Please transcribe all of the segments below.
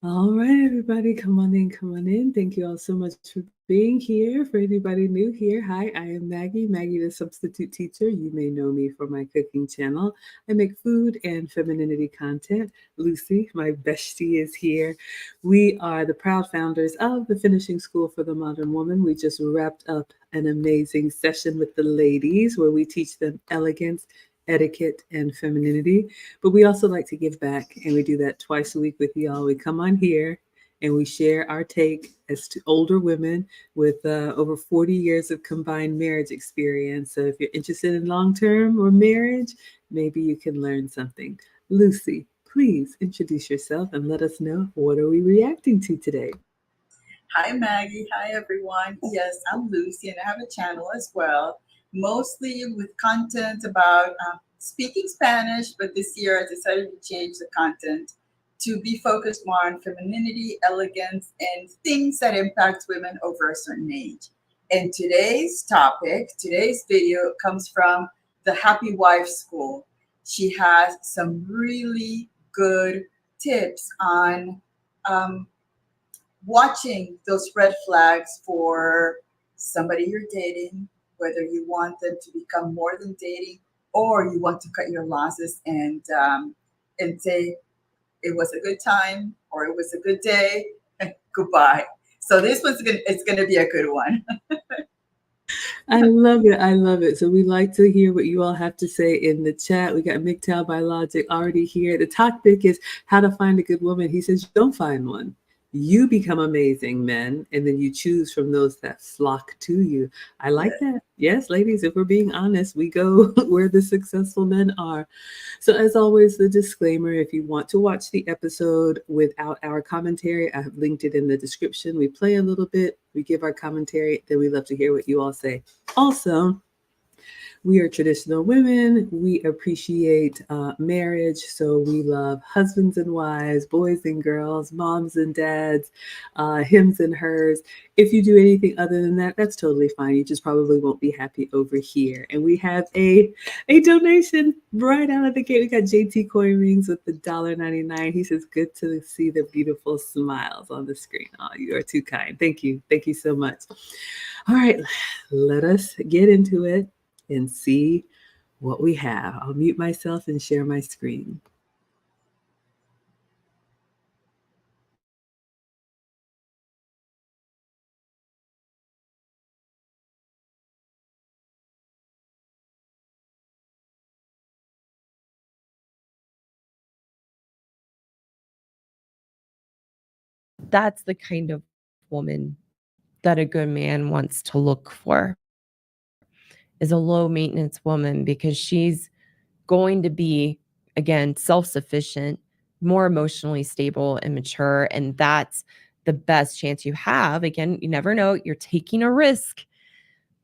All right, everybody, come on in, come on in. Thank you all so much for being here. For anybody new here, hi, I am Maggie, the substitute teacher. You may know me for my cooking channel. I make food and femininity content. Lucy, my bestie, is here. We are the proud founders of the Finishing School for the Modern Woman. We just wrapped up an amazing session with the ladies where we teach them elegance, etiquette, and femininity. But we also like to give back, and we do that twice a week with y'all. We come on here and we share our take as to older women with over 40 years of combined marriage experience. So if you're interested in long-term or marriage, maybe you can learn something. Lucy, please introduce yourself and let us know, what are we reacting to today? Hi, Maggie. Hi, everyone. Yes, I'm Lucy, and I have a channel as well, mostly with content about speaking Spanish, but this year I decided to change the content to be focused more on femininity, elegance, and things that impact women over a certain age. And today's topic, today's video comes from the Happy Wife School. She has some really good tips on watching those red flags for somebody you're dating, whether you want them to become more than dating or you want to cut your losses and say it was a good time or it was a good day, goodbye. So this one's gonna be a good one. I love it. I love it. So we like to hear what you all have to say in the chat. We got MGTOW Biologic already here. The topic is how to find a good woman. He says, don't find one. You become amazing men, and then you choose from those that flock to you. I like that. Yes, ladies, if we're being honest, we go where the successful men are. So as always, the disclaimer, if you want to watch the episode without our commentary, I have linked it in the description. We play a little bit, we give our commentary, then we love to hear what you all say. Also, we are traditional women. We appreciate marriage. So we love husbands and wives, boys and girls, moms and dads, hims and hers. If you do anything other than that, that's totally fine. You just probably won't be happy over here. And we have a donation right out of the gate. We got JT Coin Rings with the $1.99. He says, good to see the beautiful smiles on the screen. Oh, you are too kind. Thank you. Thank you so much. All right, let us get into it and see what we have. I'll mute myself and share my screen. That's the kind of woman that a good man wants to look for, is a low maintenance woman, because she's going to be, again, self-sufficient, more emotionally stable and mature. And that's the best chance you have. Again, you never know, you're taking a risk,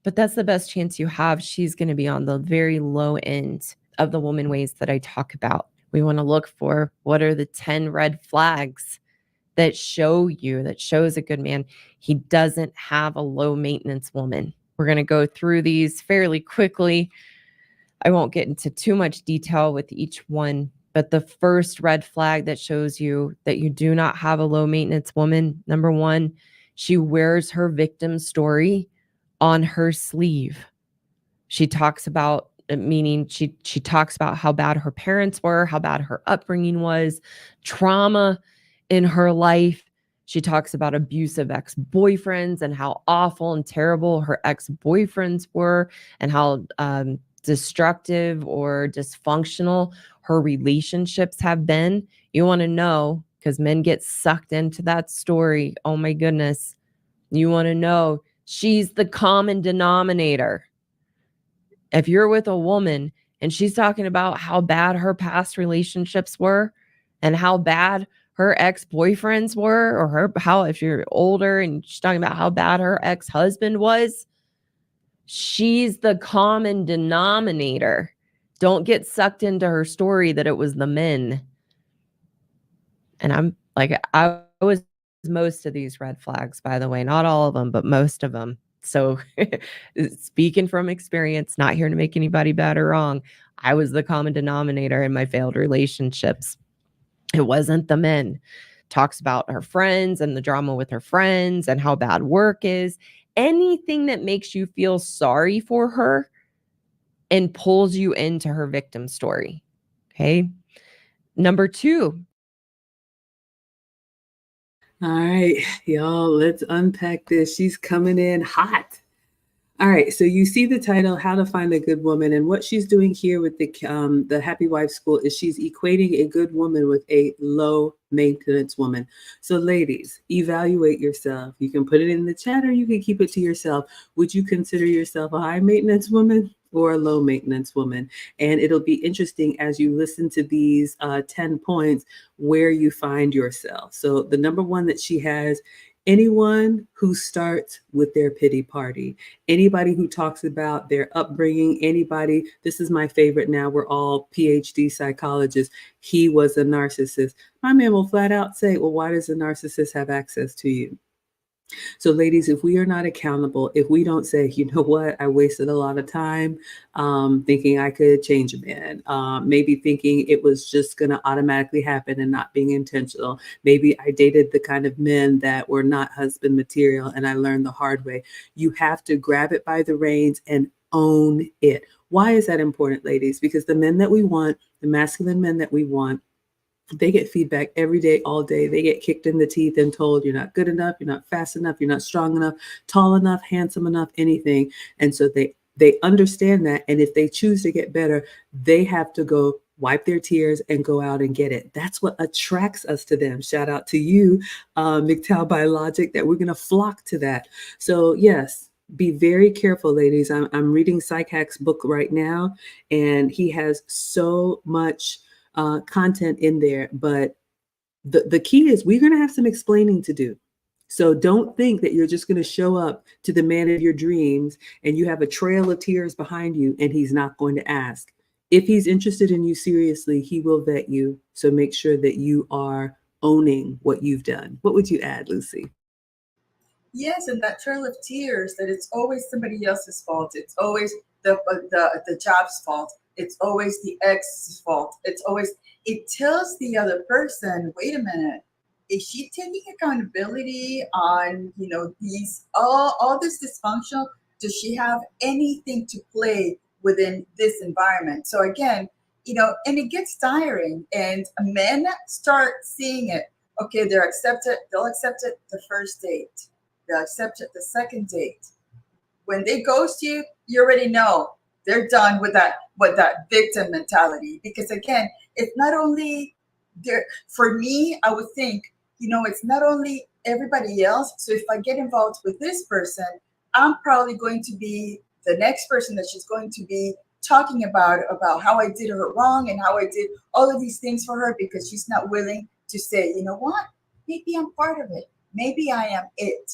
but that's the best chance you have. She's going to be on the very low end of the woman ways that I talk about. We want to look for, what are the 10 red flags that shows a good man. He doesn't have a low maintenance woman. We're going to go through these fairly quickly. I won't get into too much detail with each one, but the first red flag that shows you that you do not have a low maintenance woman, number one, she wears her victim story on her sleeve. She talks about, meaning she talks about how bad her parents were, how bad her upbringing was, trauma, in her life. She talks about abusive ex-boyfriends and how awful and terrible her ex-boyfriends were, and how destructive or dysfunctional her relationships have been. You want to know, because men get sucked into that story. Oh my goodness. You want to know, she's the common denominator. If you're with a woman and she's talking about how bad her past relationships were and how bad her ex-boyfriends were, or if you're older and she's talking about how bad her ex-husband was, she's the common denominator. Don't get sucked into her story that it was the men. And I'm like, I was most of these red flags, by the way, not all of them, but most of them. So speaking from experience, not here to make anybody bad or wrong, I was the common denominator in my failed relationships. It wasn't the men. Talks about her friends and the drama with her friends and how bad work is. Anything that makes you feel sorry for her and pulls you into her victim story. Okay. Number 2. All right, y'all, let's unpack this. She's coming in hot. All right, so you see the title, How to Find a Good Woman. And what she's doing here with the Happy Wife School is she's equating a good woman with a low maintenance woman. So ladies, evaluate yourself. You can put it in the chat or you can keep it to yourself. Would you consider yourself a high maintenance woman or a low maintenance woman? And it'll be interesting as you listen to these 10 points where you find yourself. So the number one that she has, anyone who starts with their pity party, anybody who talks about their upbringing, anybody, this is my favorite now, we're all PhD psychologists, he was a narcissist. My man will flat out say, well, why does a narcissist have access to you? So ladies, if we are not accountable, if we don't say, you know what, I wasted a lot of time thinking I could change a man, maybe thinking it was just going to automatically happen and not being intentional. Maybe I dated the kind of men that were not husband material and I learned the hard way. You have to grab it by the reins and own it. Why is that important, ladies? Because the men that we want, the masculine men that we want, they get feedback every day, all day. They get kicked in the teeth and told you're not good enough, you're not fast enough, you're not strong enough, tall enough, handsome enough, anything. And so they understand that. And if they choose to get better, they have to go wipe their tears and go out and get it. That's what attracts us to them. Shout out to you, MGTOW Biologic, that we're going to flock to that. So yes, be very careful, ladies. I'm reading Psych Hack's book right now, and he has so much content in there, but the key is we're going to have some explaining to do. So don't think that you're just going to show up to the man of your dreams and you have a trail of tears behind you and he's not going to ask. If he's interested in you seriously, he will vet you. So make sure that you are owning what you've done. What would you add, Lucy? Yes, and that trail of tears, that it's always somebody else's fault. It's always the job's fault. It's always the ex's fault. It's always, it tells the other person, wait a minute, is she taking accountability on, these all this dysfunctional? Does she have anything to play within this environment? So again, and it gets tiring, and men start seeing it. Okay, they'll accept it the first date. They'll accept it the second date. When they ghost you, you already know they're done with that victim mentality. Because again, it's not only there. For me, I would think, it's not only everybody else. So if I get involved with this person, I'm probably going to be the next person that she's going to be talking about how I did her wrong and how I did all of these things for her, because she's not willing to say, you know what, maybe I'm part of it. Maybe I am it.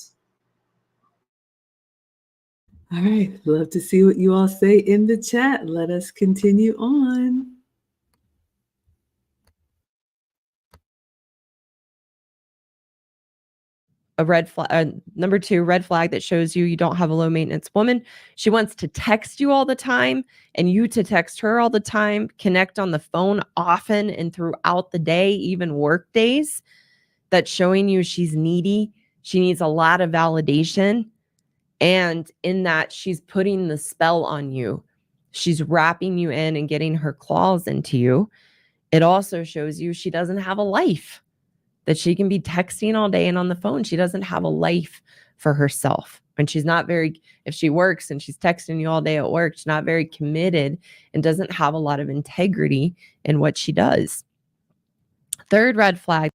All right. Love to see what you all say in the chat. Let us continue on. A red flag, number 2, red flag that shows you don't have a low maintenance woman. She wants to text you all the time and you to text her all the time, connect on the phone often and throughout the day, even work days. That's showing you she's needy. She needs a lot of validation. And in that, she's putting the spell on you. She's wrapping you in and getting her claws into you. It also shows you she doesn't have a life. that she can be texting all day and on the phone. She doesn't have a life for herself. And she's not very, if she works and she's texting you all day at work, she's not very committed and doesn't have a lot of integrity in what she does. Third red flag.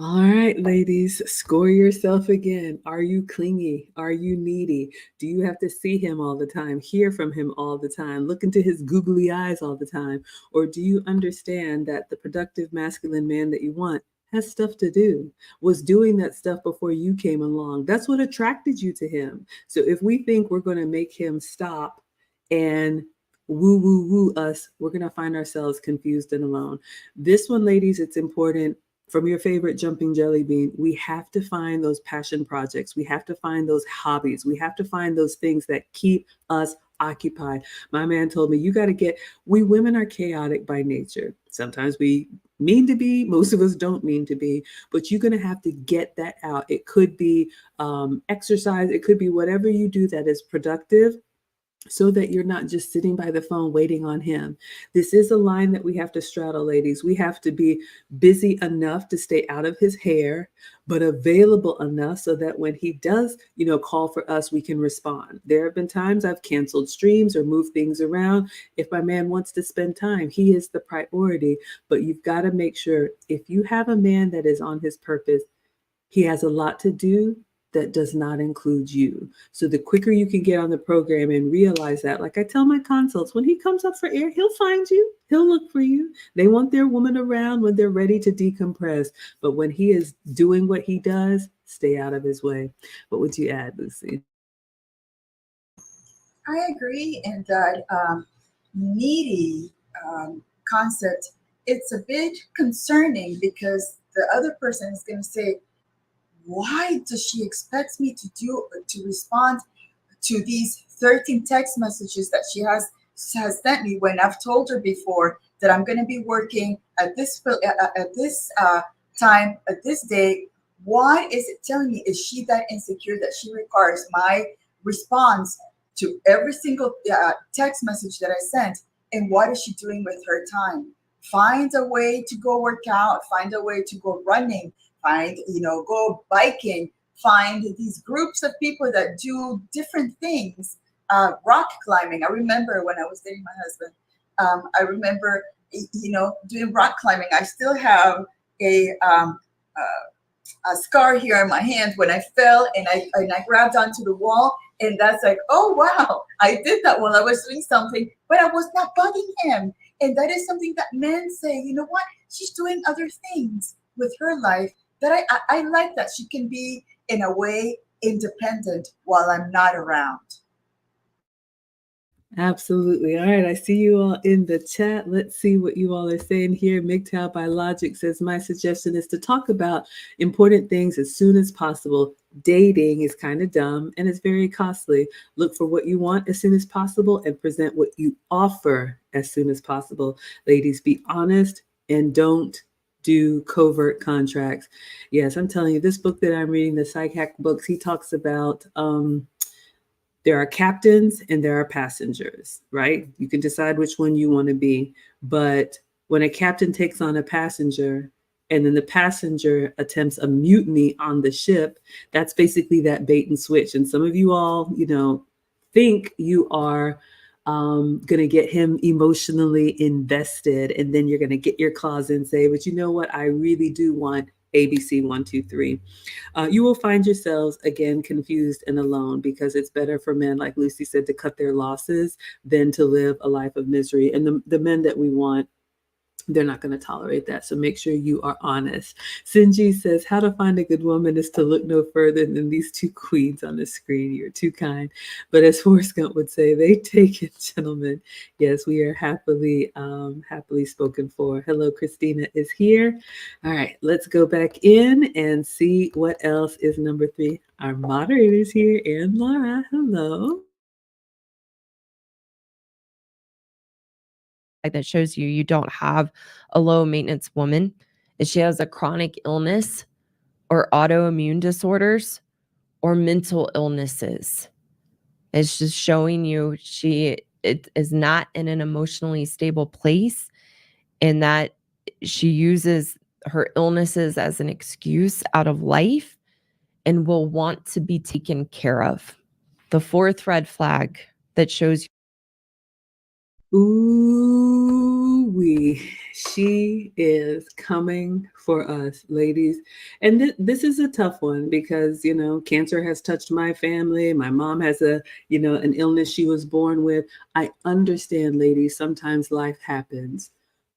All right, ladies, score yourself again. Are you clingy? Are you needy? Do you have to see him all the time, hear from him all the time, look into his googly eyes all the time? Or do you understand that the productive masculine man that you want has stuff to do, was doing that stuff before you came along? That's what attracted you to him. So if we think we're going to make him stop and woo, woo, woo us, we're going to find ourselves confused and alone. This one, ladies, it's important. From your favorite jumping jelly bean, we have to find those passion projects. We have to find those hobbies. We have to find those things that keep us occupied. My man told me, we women are chaotic by nature. Sometimes we mean to be, most of us don't mean to be, but you're going to have to get that out. It could be exercise. It could be whatever you do that is productive, so that you're not just sitting by the phone waiting on him. This is a line that we have to straddle, ladies. We have to be busy enough to stay out of his hair, but available enough so that when he does, call for us, we can respond. There have been times I've canceled streams or moved things around. If my man wants to spend time, he is the priority. But you've got to make sure, if you have a man that is on his purpose, he has a lot to do that does not include you. So the quicker you can get on the program and realize that, like I tell my consults, when he comes up for air, he'll find you. He'll look for you. They want their woman around when they're ready to decompress. But when he is doing what he does, stay out of his way. What would you add, Lucy? I agree in that needy concept. It's a bit concerning because the other person is going to say, why does she expect me to respond to these 13 text messages that she has sent me when I've told her before that I'm going to be working at this time at this day? Why is it telling me? Is she that insecure that she requires my response to every single text message that I sent? And what is she doing with her time? Find a way to go work out. Find a way to go running. Go biking. Find these groups of people that do different things. Rock climbing. I remember when I was dating my husband. I remember, doing rock climbing. I still have a scar here on my hand when I fell and I grabbed onto the wall, and that's like, oh wow, I did that while I was doing something, but I was not bugging him. And that is something that men say, you know what? She's doing other things with her life that I like that she can be in a way independent while I'm not around. Absolutely. All right. I see you all in the chat. Let's see what you all are saying here. MGTOW by Logic says, my suggestion is to talk about important things as soon as possible. Dating is kind of dumb and it's very costly. Look for what you want as soon as possible and present what you offer as soon as possible. Ladies, be honest and don't do covert contracts. Yes, I'm telling you, this book that I'm reading, the Psych Hack books, he talks about, there are captains and there are passengers, right? You can decide which one you want to be. But when a captain takes on a passenger and then the passenger attempts a mutiny on the ship, that's basically that bait and switch. And some of you all, think you are going to get him emotionally invested. And then you're going to get your claws in and say, but you know what? I really do want ABC 1, 2, 3. You will find yourselves again confused and alone, because it's better for men, like Lucy said, to cut their losses than to live a life of misery. And the men that we want, they're not going to tolerate that. So make sure you are honest. Sinji says, how to find a good woman is to look no further than these two queens on the screen. You're too kind. But as Forrest Gump would say, they take it, gentlemen. Yes, we are happily spoken for. Hello, Christina is here. All right, let's go back in and see what else is number 3. Our moderators here, Erin, Laura. Hello. That shows you don't have a low maintenance woman is she has a chronic illness or autoimmune disorders or mental illnesses. It's just showing you it is not in an emotionally stable place, and that she uses her illnesses as an excuse out of life and will want to be taken care of. The fourth red flag that shows Ooh wee. She is coming for us, ladies. And this is a tough one because, cancer has touched my family. My mom has an illness she was born with. I understand, ladies, sometimes life happens.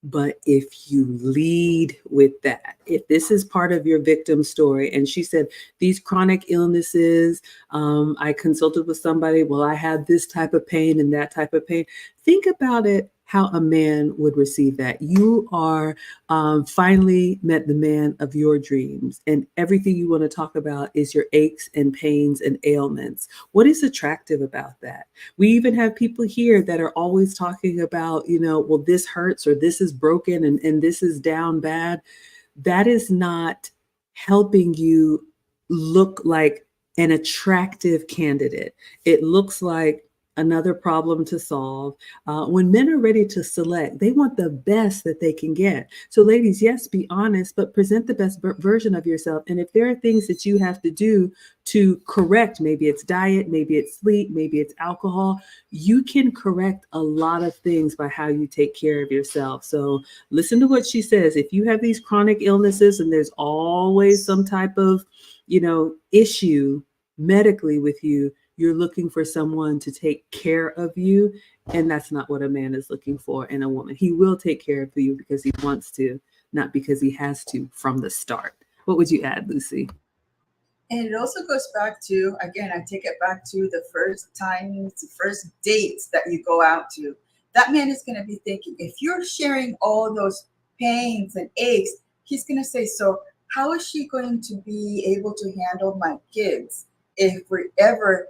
But if you lead with that, if this is part of your victim story, and she said, these chronic illnesses, I consulted with somebody, well, I have this type of pain and that type of pain. Think about it, how a man would receive that. You are finally met the man of your dreams, and everything you want to talk about is your aches and pains and ailments. What is attractive about that? We even have people here that are always talking about, well, this hurts or this is broken and this is down bad. That is not helping you look like an attractive candidate. It looks like another problem to solve. When men are ready to select, they want the best that they can get. So, ladies, yes, be honest, but present the best version of yourself. And if there are things that you have to do to correct, maybe it's diet, maybe it's sleep, maybe it's alcohol, you can correct a lot of things by how you take care of yourself. So, listen to what she says. If you have these chronic illnesses and there's always some type of, issue medically with you, you're looking for someone to take care of you. And that's not what a man is looking for in a woman. He will take care of you because he wants to, not because he has to from the start. What would you add, Lucy? And it also goes back to, again, I take it back to the first times, the first dates that you go out to. That man is going to be thinking, if you're sharing all those pains and aches, he's going to say, so how is she going to be able to handle my kids if we're ever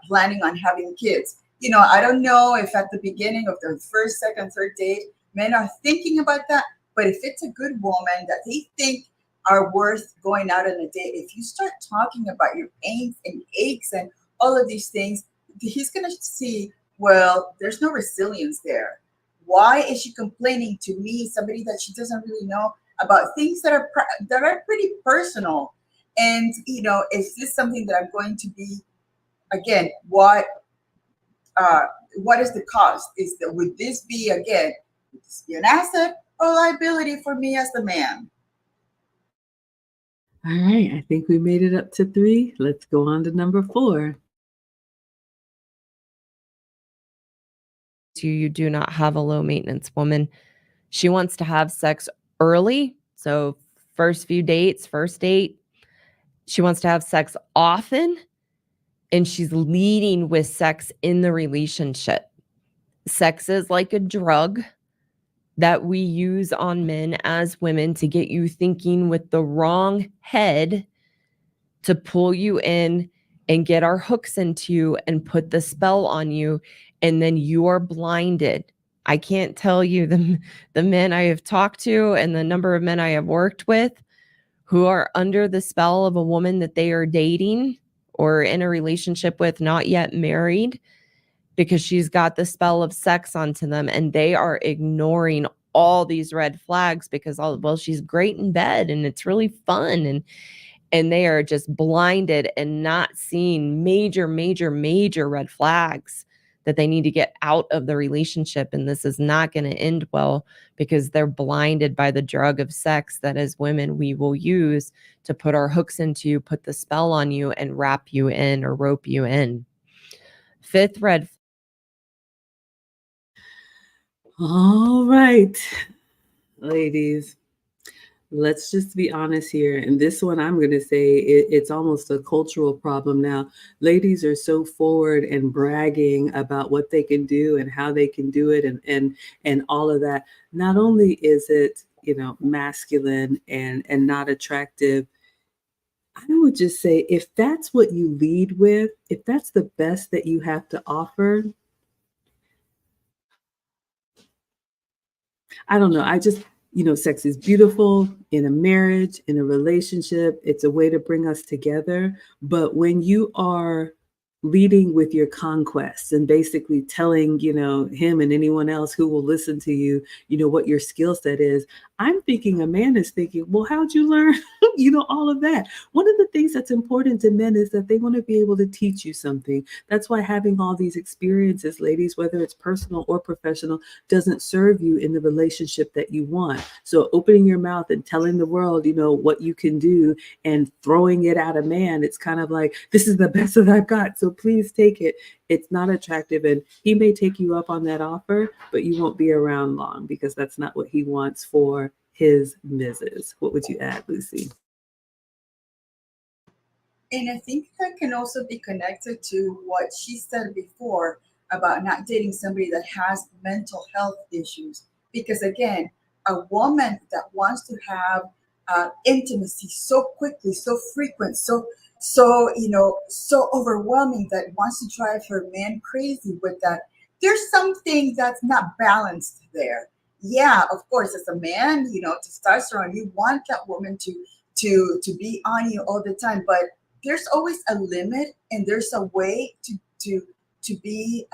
planning on having kids? I don't know if at the beginning of the first, second, third date, men are thinking about that. But if it's a good woman that they think are worth going out on a date, if you start talking about your pains and aches and all of these things, he's going to see, well, there's no resilience there. Why is she complaining to me, somebody that she doesn't really know, about things that are pretty personal? And is this something that I'm going to be, again, what is the cost? Would this be an asset or liability for me as the man? All right, I think we made it up to 3. Let's go on to number 4. you do not have a low maintenance woman. She wants to have sex early. So first date, she wants to have sex often, and she's leading with sex in the relationship. Sex is like a drug that we use on men as women to get you thinking with the wrong head, to pull you in and get our hooks into you and put the spell on you, and then you are blinded. I can't tell you the men I have talked to and the number of men I have worked with who are under the spell of a woman that they are dating or in a relationship with, not yet married, because she's got the spell of sex onto them, and they are ignoring all these red flags because, well, she's great in bed and it's really fun, and they are just blinded and not seeing major red flags that they need to get out of the relationship. And this is not going to end well because they're blinded by the drug of sex that as women we will use to put our hooks into you, put the spell on you, and wrap you in or rope you in. Fifth red. All right, ladies, let's just be honest here. And this one, I'm going to say it's almost a cultural problem now. Ladies are so forward and bragging about what they can do and how they can do it and all of that. Not only is it, masculine and not attractive, I would just say if that's what you lead with, if that's the best that you have to offer, I don't know. I just, sex is beautiful in a marriage, in a relationship. It's a way to bring us together. But when you are leading with your conquests and basically telling, him and anyone else who will listen to you, what your skill set is, I'm thinking a man is thinking, well, how'd you learn, all of that? One of the things that's important to men is that they want to be able to teach you something. That's why having all these experiences, ladies, whether it's personal or professional, doesn't serve you in the relationship that you want. So opening your mouth and telling the world, what you can do and throwing it at a man, it's kind of like, this is the best that I've got, so please take it. It's not attractive, and he may take you up on that offer, but you won't be around long because that's not what he wants for his Mrs. What would you add, Lucy? And I think that can also be connected to what she said before about not dating somebody that has mental health issues. Because again, a woman that wants to have intimacy so quickly, so frequent, so overwhelming, that wants to drive her man crazy with that. There's something that's not balanced there. Yeah, of course, as a man, testosterone, you want that woman to be on you all the time, but there's always a limit, and there's a way to be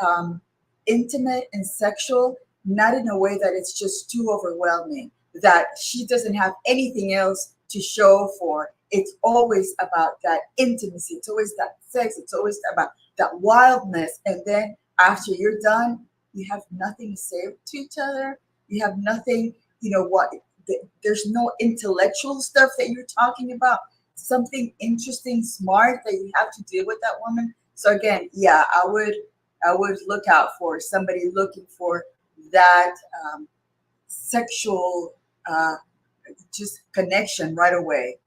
intimate and sexual, not in a way that it's just too overwhelming, that she doesn't have anything else to show for. It's always about that intimacy, it's always that sex, it's always about that wildness, and then after you're done, you have nothing to say to each other. You have nothing, what, there's no intellectual stuff that you're talking about, something interesting, smart that you have to deal with that woman. So again, yeah, I would look out for somebody looking for that sexual just connection right away.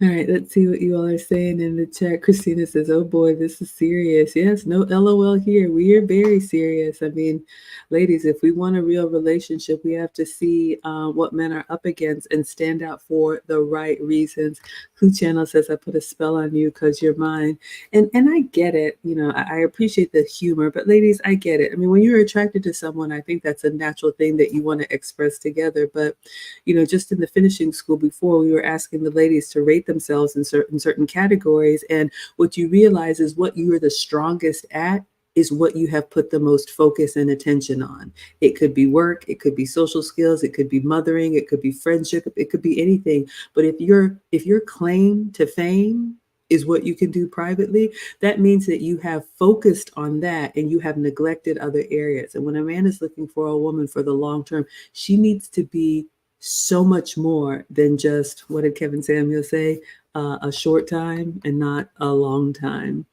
All right, let's see what you all are saying in the chat. Christina says, oh boy, this is serious. Yes, no LOL here. We are very serious. I mean, ladies, if we want a real relationship, we have to see what men are up against and stand out for the right reasons. Who Channel says, I put a spell on you because you're mine. And I get it. I appreciate the humor, but ladies, I get it. I mean, when you're attracted to someone, I think that's a natural thing that you want to express together. But, just in the finishing school before, we were asking the ladies to rate themselves in certain categories, and what you realize is what you are the strongest at is what you have put the most focus and attention on. It could be work, it could be social skills, it could be mothering, it could be friendship, it could be anything. But if your claim to fame is what you can do privately, that means that you have focused on that and you have neglected other areas. And when a man is looking for a woman for the long term, she needs to be so much more than just, what did Kevin Samuel say? A short time and not a long time.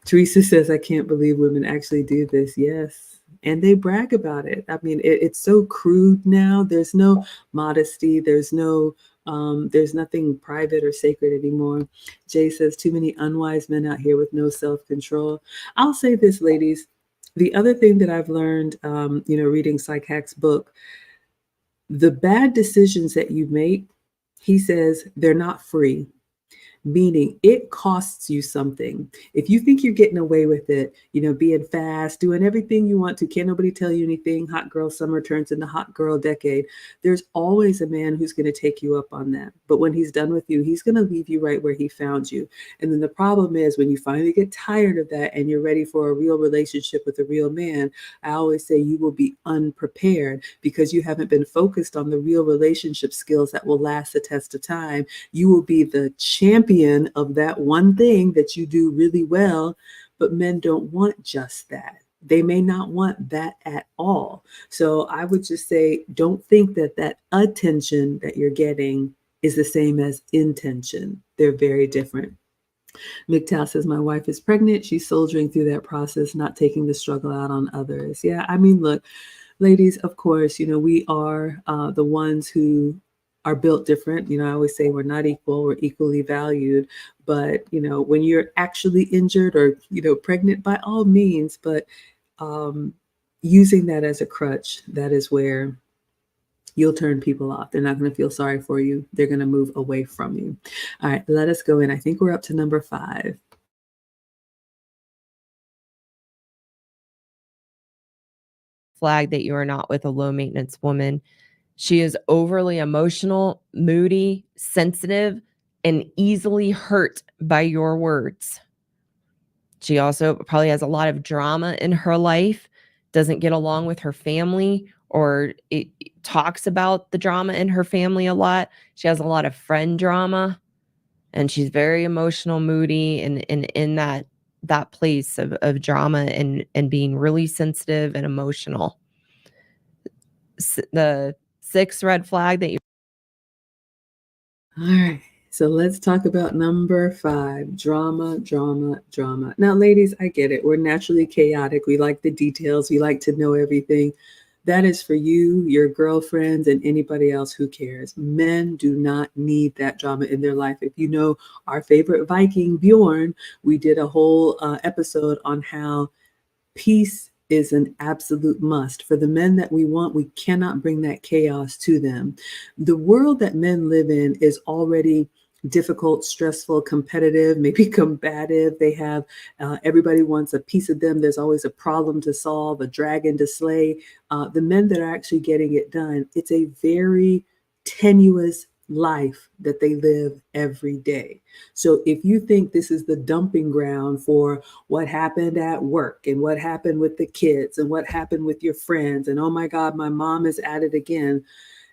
Teresa says, I can't believe women actually do this. Yes. And they brag about it. I mean, it's so crude now. There's no modesty. There's nothing private or sacred anymore. Jay says, too many unwise men out here with no self-control. I'll say this, ladies. The other thing that I've learned, reading Psych Hack's book, the bad decisions that you make, he says, they're not free. Meaning it costs you something. If you think you're getting away with it, being fast, doing everything you want to, can't nobody tell you anything, hot girl summer turns into hot girl decade, there's always a man who's going to take you up on that. But when he's done with you, he's going to leave you right where he found you. And then the problem is when you finally get tired of that and you're ready for a real relationship with a real man, I always say you will be unprepared because you haven't been focused on the real relationship skills that will last the test of time. You will be the champion of that one thing that you do really well, but men don't want just that. They may not want that at all. So I would just say, don't think that attention that you're getting is the same as intention. They're very different. MGTOW says, my wife is pregnant. She's soldiering through that process, not taking the struggle out on others. Yeah, I mean, look, ladies, of course, we are the ones who are built different. I always say we're not equal, we're equally valued. But, when you're actually injured or, pregnant, by all means, but using that as a crutch, that is where you'll turn people off. They're not going to feel sorry for you. They're going to move away from you. All right, let us go in. I think we're up to number 5. Flag that you are not with a low maintenance woman. She is overly emotional, moody, sensitive, and easily hurt by your words. She also probably has a lot of drama in her life, doesn't get along with her family or it talks about the drama in her family a lot. She has a lot of friend drama, and she's very emotional, moody, and in that place of drama and being really sensitive and emotional. The sixth red flag that you All right. So let's talk about number 5, drama, drama, drama. Now, ladies, I get it. We're naturally chaotic. We like the details. We like to know everything. That is for you, your girlfriends, and anybody else who cares. Men do not need that drama in their life. If you know our favorite Viking, Bjorn, we did a whole episode on how peace is an absolute must. For the men that we want, we cannot bring that chaos to them. The world that men live in is already difficult, stressful, competitive, maybe combative. They have everybody wants a piece of them. There's always a problem to solve, a dragon to slay. The men that are actually getting it done, it's a very tenuous life that they live every day. So if you think this is the dumping ground for what happened at work and what happened with the kids and what happened with your friends, and oh my God, my mom is at it again,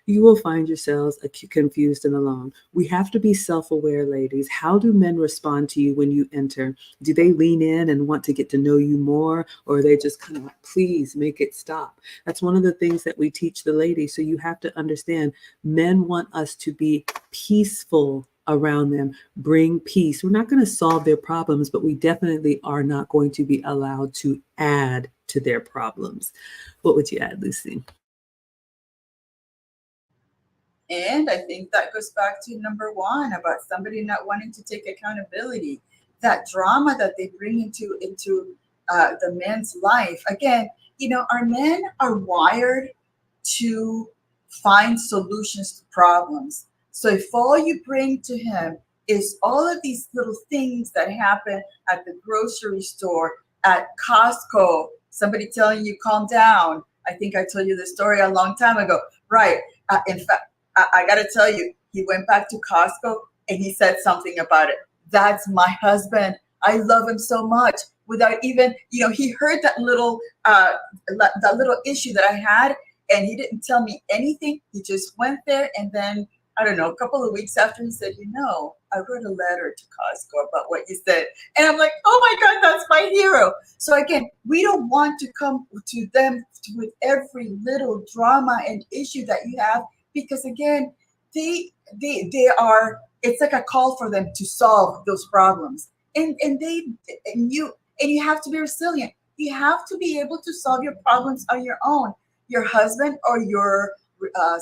you will find yourselves confused and alone. We have to be self-aware, ladies. How do men respond to you when you enter? Do they lean in and want to get to know you more, or are they just kind of like, please make it stop? That's one of the things that we teach the ladies. So you have to understand, men want us to be peaceful around them, bring peace. We're not going to solve their problems, but we definitely are not going to be allowed to add to their problems. What would you add, Lucy? And I think that goes back to number 1 about somebody not wanting to take accountability. That drama that they bring into the men's life. Again, our men are wired to find solutions to problems. So if all you bring to him is all of these little things that happen at the grocery store, at Costco, somebody telling you calm down. I think I told you this story a long time ago. Right. In fact, I got to tell you, he went back to Costco and he said something about it. That's my husband. I love him so much. Without even, he heard that little issue that I had, and he didn't tell me anything. He just went there, and then I don't know, a couple of weeks after, he said, I wrote a letter to Costco about what you said, and I'm like, oh my God, that's my hero. So again, we don't want to come to them with every little drama and issue that you have. Because again, they are. It's like a call for them to solve those problems, and you have to be resilient. You have to be able to solve your problems on your own. Your husband or your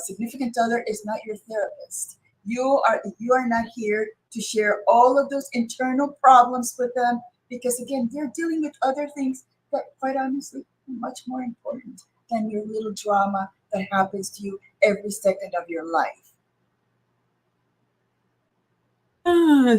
significant other is not your therapist. You are not here to share all of those internal problems with them, because again, they're dealing with other things that, quite honestly, are much more important than your little drama that happens to you every second of your life.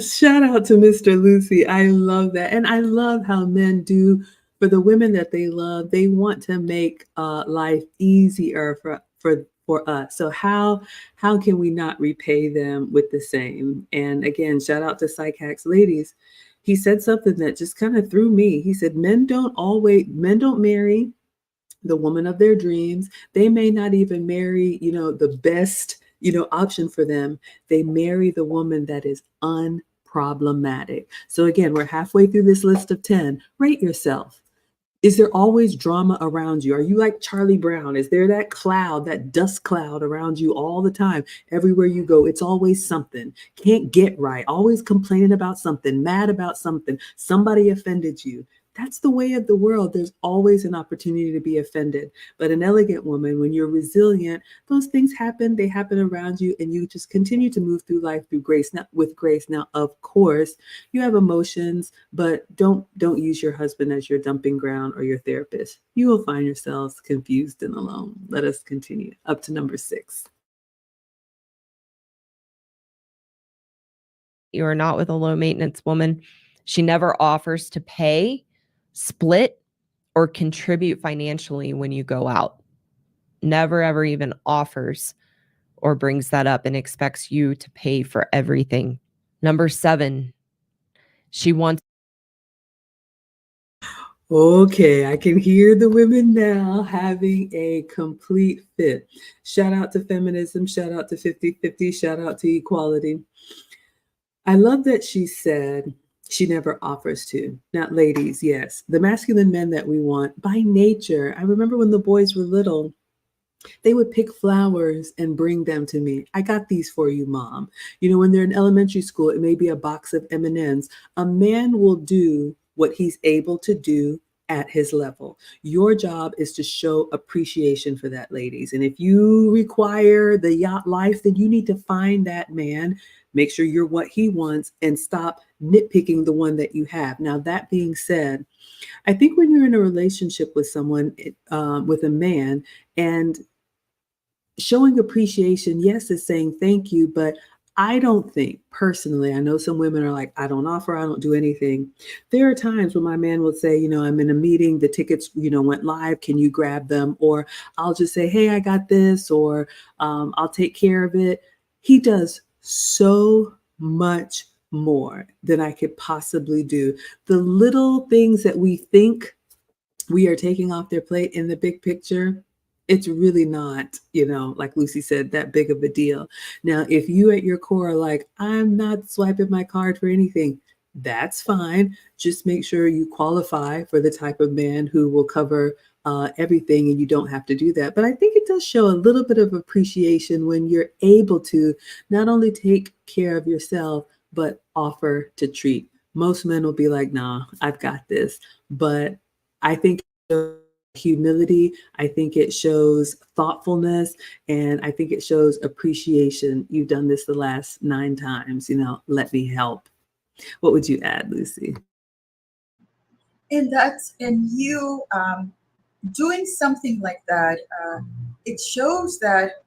Shout out to Mr. Lucy. I love that. And I love how men do for the women that they love. They want to make life easier for us. So how can we not repay them with the same? And again, shout out to Psych Hacks ladies. He said something that just kind of threw me. He said men don't marry the woman of their dreams. They may not even marry, the best, option for them. They marry the woman that is unproblematic. So again, we're halfway through this list of 10. Rate yourself. Is there always drama around you? Are you like Charlie Brown? Is there that cloud, that dust cloud around you all the time? Everywhere you go, it's always something. Can't get right. Always complaining about something, mad about something. Somebody offended you. That's the way of the world. There's always an opportunity to be offended. But an elegant woman, when you're resilient, those things happen. They happen around you, and you just continue to move through life through grace, not with grace. Now, of course, you have emotions, but don't use your husband as your dumping ground or your therapist. You will find yourselves confused and alone. Let us continue up to number 6. You are not with a low maintenance woman. She never offers to pay, split, or contribute financially when you go out. Never, ever even offers or brings that up and expects you to pay for everything. Number 7, she wants. Okay, I can hear the women now having a complete fit. Shout out to feminism, shout out to 50-50, shout out to equality. I love that she said she never offers to. Now, ladies, yes, the masculine men that we want by nature. I remember when the boys were little, they would pick flowers and bring them to me. I got these for you, mom. You know, when they're in elementary school, it may be a box of M&Ms. A man will do what he's able to do at his level. Your job is to show appreciation for that, ladies. And if you require the yacht life, then you need to find that man, make sure you're what he wants, and stop nitpicking the one that you have. Now, that being said, I think when you're in a relationship with someone, with a man, and showing appreciation, yes, is saying thank you, but I don't think personally, I know some women are like, I don't offer, I don't do anything. There are times when my man will say, you know, I'm in a meeting, the tickets, you know, went live, can you grab them? Or I'll just say, hey, I got this, or I'll take care of it. He does so much more than I could possibly do. The little things that we think we are taking off their plate in the big picture, it's really not, you know, like Lucy said, that big of a deal. Now, if you at your core are like, I'm not swiping my card for anything, that's fine. Just make sure you qualify for the type of man who will cover everything, and you don't have to do that. But I think it does show a little bit of appreciation when you're able to not only take care of yourself, but offer to treat. Most men will be like, nah, I've got this. But I think humility, I think it shows thoughtfulness, and I think it shows appreciation. You've done this the last 9 times, you know, let me help. What would you add, Lucy? And you doing something like that, it shows that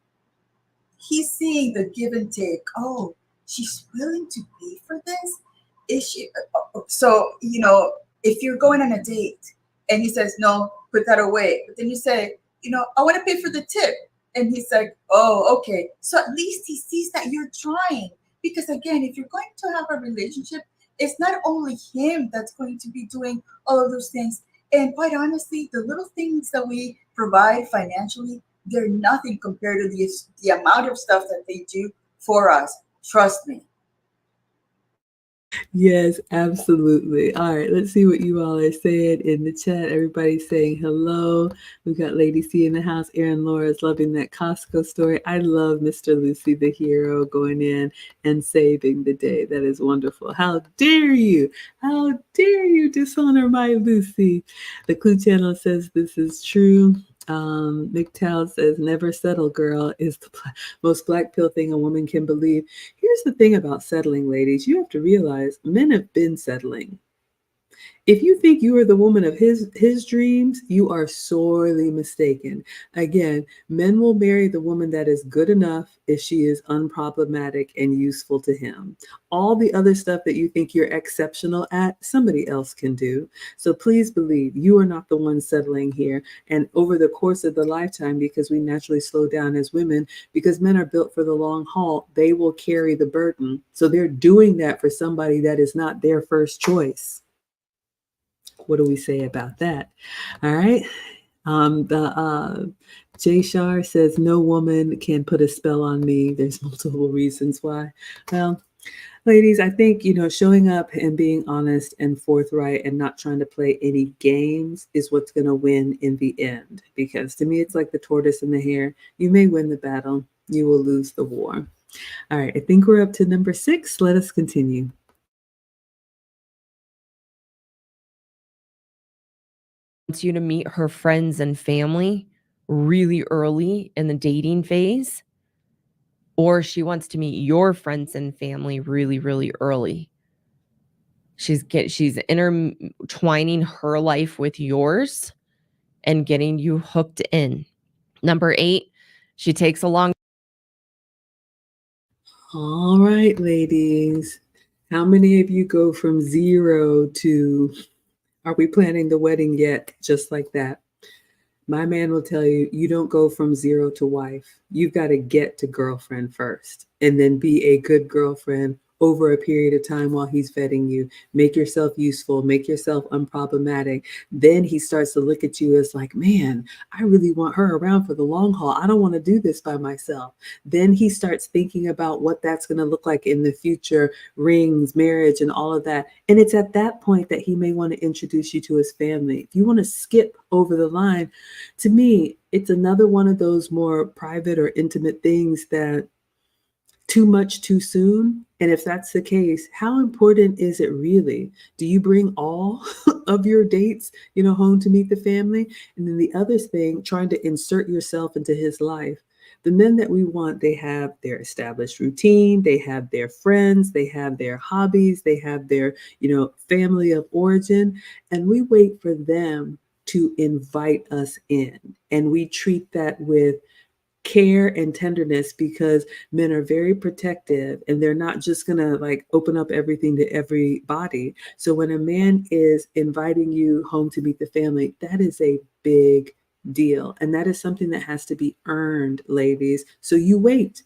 he's seeing the give and take. Oh, she's willing to pay for this? Is she? So, if you're going on a date and he says, no, put that away. But then you say, I want to pay for the tip. And he's like, oh, okay. So at least he sees that you're trying. Because again, if you're going to have a relationship, it's not only him that's going to be doing all of those things. And quite honestly, the little things that we provide financially, they're nothing compared to the amount of stuff that they do for us. Trust me. Yes, absolutely. All right, let's see what you all are saying in the chat. Everybody's saying hello. We've got Lady C in the house. Erin Laura is loving that Costco story. I love Mr. Lucy, the hero, going in and saving the day. That is wonderful. How dare you? How dare you dishonor my Lucy? The Clue Channel says this is true. MGTOW says, never settle, girl, is the most black pill thing a woman can believe. Here's the thing about settling, ladies. You have to realize men have been settling. If you think you are the woman of his dreams, you are sorely mistaken. Again, men will marry the woman that is good enough if she is unproblematic and useful to him. All the other stuff that you think you're exceptional at, somebody else can do. So please believe you are not the one settling here. And over the course of the lifetime, because we naturally slow down as women, because men are built for the long haul, they will carry the burden. So they're doing that for somebody that is not their first choice. What do we say about that? All right. The Jay Shar says, no woman can put a spell on me. There's multiple reasons why. Well, ladies, I think, showing up and being honest and forthright and not trying to play any games is what's going to win in the end. Because to me, it's like the tortoise and the hare. You may win the battle, you will lose the war. All right. I think we're up to number 6. Let us continue. You to meet her friends and family really early in the dating phase, or she wants to meet your friends and family really, really early. She's intertwining her life with yours and getting you hooked in. Number 8, she takes a long. All right, ladies. How many of you go from 0 to, are we planning the wedding yet? Just like that. My man will tell you, you don't go from 0 to wife. You've got to get to girlfriend first and then be a good girlfriend over a period of time while he's vetting you. Make yourself useful, make yourself unproblematic. Then he starts to look at you as like, man, I really want her around for the long haul. I don't want to do this by myself. Then he starts thinking about what that's going to look like in the future, rings, marriage, and all of that. And it's at that point that he may want to introduce you to his family. If you want to skip over the line, to me, it's another one of those more private or intimate things that too much too soon? And if that's the case, how important is it really? Do you bring all of your dates, home to meet the family? And then the other thing, trying to insert yourself into his life. The men that we want, they have their established routine, they have their friends, they have their hobbies, they have their, family of origin, and we wait for them to invite us in. And we treat that with care and tenderness because men are very protective and they're not just going to like open up everything to everybody. So when a man is inviting you home to meet the family, that is a big deal. And that is something that has to be earned, ladies. So you wait.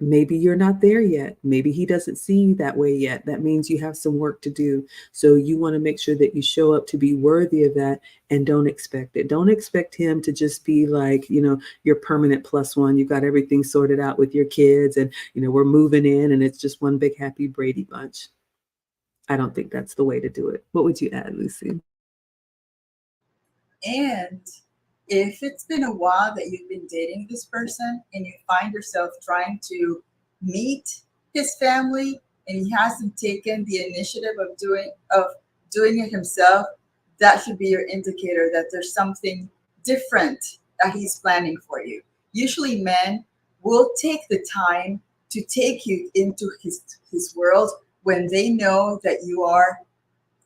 Maybe you're not there yet. Maybe he doesn't see you that way yet. That means you have some work to do. So you want to make sure that you show up to be worthy of that and don't expect it. Don't expect him to just be like, your permanent plus one. You got everything sorted out with your kids and, we're moving in and it's just one big happy Brady Bunch. I don't think that's the way to do it. What would you add, Lucy? And if it's been a while that you've been dating this person and you find yourself trying to meet his family and he hasn't taken the initiative of doing it himself, that should be your indicator that there's something different that he's planning for you. Usually men will take the time to take you into his world when they know that you are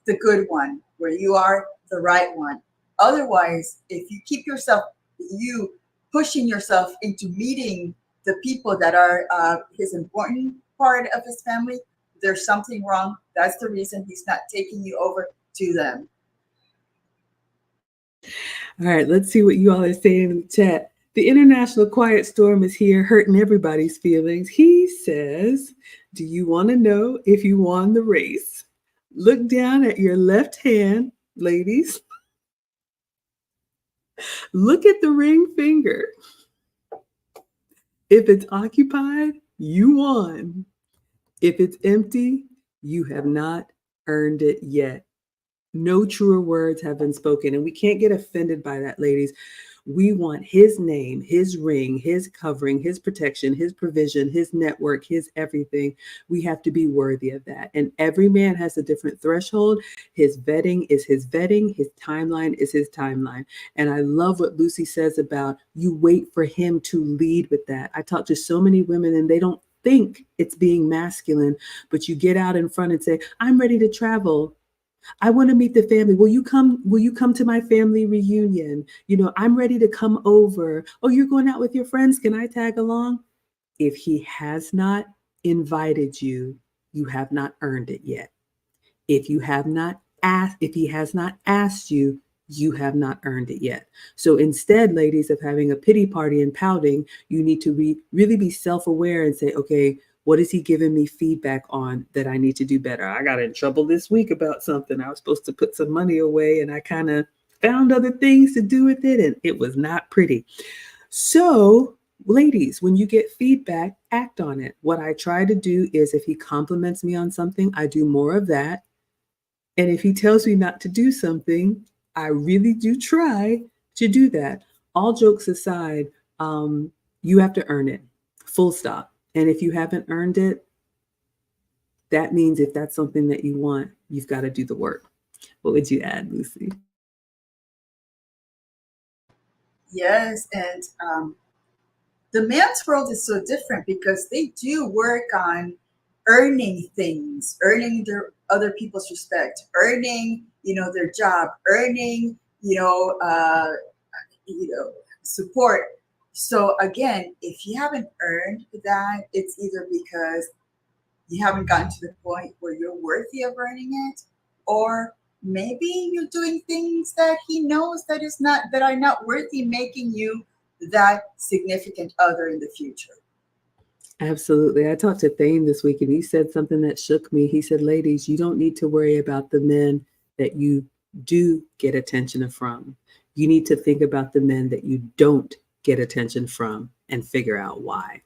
the good one, where you are the right one. Otherwise, if you pushing yourself into meeting the people that are his important part of his family, there's something wrong. That's the reason he's not taking you over to them. All right, let's see what you all are saying in the chat. The international quiet storm is here, hurting everybody's feelings. He says, do you want to know if you won the race? Look down at your left hand, ladies. Look at the ring finger. If it's occupied, you won. If it's empty, you have not earned it yet. No truer words have been spoken. And we can't get offended by that, ladies. We want his name, his ring, his covering, his protection, his provision, his network, his everything. We have to be worthy of that. And every man has a different threshold. His vetting is his vetting. His timeline is his timeline. And I love what Lucy says about you wait for him to lead with that. I talk to so many women and they don't think it's being masculine, but you get out in front and say, I'm ready to travel. I want to meet the family. Will you come to my family reunion? I'm ready to come over. Oh, you're going out with your friends. Can I tag along? If he has not invited you, you have not earned it yet. If he has not asked you, you have not earned it yet. So instead, ladies, of having a pity party and pouting, you need to really be self-aware and say, okay, what is he giving me feedback on that I need to do better? I got in trouble this week about something. I was supposed to put some money away and I kind of found other things to do with it and it was not pretty. So, ladies, when you get feedback, act on it. What I try to do is if he compliments me on something, I do more of that. And if he tells me not to do something, I really do try to do that. All jokes aside, you have to earn it, full stop. And if you haven't earned it, that means if that's something that you want, you've got to do the work. What would you add, Lucy? Yes, and the man's world is so different because they do work on earning things, earning their other people's respect, earning their job, earning support. So again, if you haven't earned that, it's either because you haven't gotten to the point where you're worthy of earning it, or maybe you're doing things that he knows that are not worthy making you that significant other in the future. Absolutely. I talked to Thane this week and he said something that shook me. He said, ladies, you don't need to worry about the men that you do get attention from. You need to think about the men that you don't get attention from and figure out why.